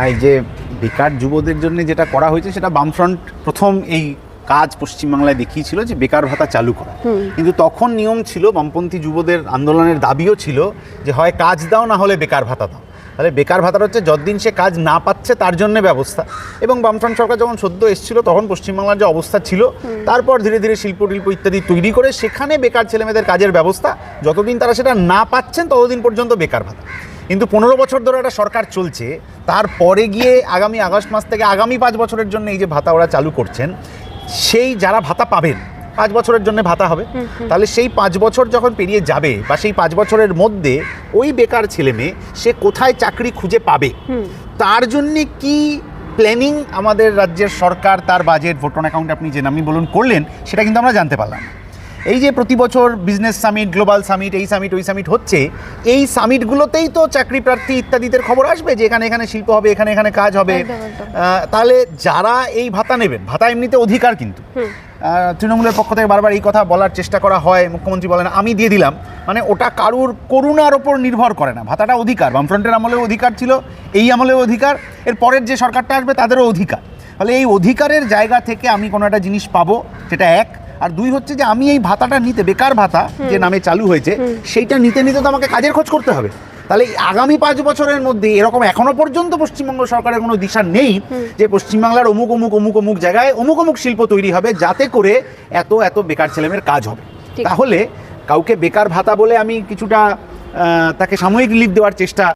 এই যে বেকার যুবদের জন্য যেটা করা হয়েছে সেটা বামফ্রন্ট প্রথম এই কাজ পশ্চিমবাংলায় দেখিয়েছিল যে বেকার ভাতা চালু করা। কিন্তু তখন নিয়ম ছিল, বামপন্থী যুবদের আন্দোলনের দাবিও ছিল যে হয় কাজ দাও না হলে বেকার ভাতা দাও। তাহলে বেকার ভাতাটা হচ্ছে যতদিন সে কাজ না পাচ্ছে তার জন্য ব্যবস্থা। এবং বামফ্রন্ট সরকার যখন সদ্য এসেছিল তখন পশ্চিমবাংলার যে অবস্থা ছিল, তারপর ধীরে ধীরে শিল্প টিল্প ইত্যাদি তৈরি করে সেখানে বেকার ছেলেমেয়েদের কাজের ব্যবস্থা, যতদিন তারা সেটা না পাচ্ছেন ততদিন পর্যন্ত বেকার ভাতা। কিন্তু 15 বছর ধরে একটা সরকার চলছে, তারপরে গিয়ে আগামী আগস্ট মাস থেকে আগামী 5 বছরের জন্য এই যে ভাতা ওরা চালু করছেন, সেই যারা ভাতা পাবেন 5 বছরের জন্য ভাতা হবে, তাহলে সেই 5 বছর যখন পেরিয়ে যাবে বা সেই 5 বছরের মধ্যে ওই বেকার ছেলে মেয়ে সে কোথায় চাকরি খুঁজে পাবে, তার জন্যে কি প্ল্যানিং আমাদের রাজ্যের সরকার, তার বাজেট, ভোট অন অ্যাকাউন্ট আপনি যে নামই বলুন করলেন, সেটা কিন্তু আমরা জানতে পারলাম। এই যে প্রতি বছর বিজনেস সামিট, গ্লোবাল সামিট, এই সামিট ওই সামিট হচ্ছে, এই সামিটগুলোতেই তো চাকরি প্রার্থী ইত্যাদিদের খবর আসবে যে এখানে এখানে শিল্প হবে, এখানে এখানে কাজ হবে। তাহলে যারা এই ভাতা নেবেন, ভাতা এমনিতে অধিকার, কিন্তু তৃণমূলের পক্ষ থেকে বারবার এই কথা বলার চেষ্টা করা হয়, মুখ্যমন্ত্রী বলেন আমি দিয়ে দিলাম, মানে ওটা কারুর করুণার ওপর নির্ভর করে না, ভাতাটা অধিকার। বামফ্রন্টের আমলেও অধিকার ছিল, এই আমলেও অধিকার, এর পরের যে সরকারটা আসবে তাদেরও অধিকার। তাহলে এই অধিকারের জায়গা থেকে আমি কোনো একটা জিনিস পাবো, সেটা এক। আর দুই হচ্ছে যে আমি এই ভাতাটা নিতে, বেকার ভাতা যে নামে চালু হয়েছে, সেইটা নিতে নিতে তো আমাকে কাজের খোঁজ করতে হবে। তাহলে আগামী 5 বছরের মধ্যে এরকম এখনো পর্যন্ত পশ্চিমবঙ্গ সরকারের কোনো দিশা নেই যে পশ্চিমবাংলার অমুক অমুক অমুক অমুক জায়গায় অমুক অমুক শিল্প তৈরি হবে যাতে করে এত এত বেকার ছেলেমেয়ের কাজ হবে। তাহলে কাউকে বেকার ভাতা বলে আমি কিছুটা তাকে সাময়িক রিলিফ দেওয়ার চেষ্টা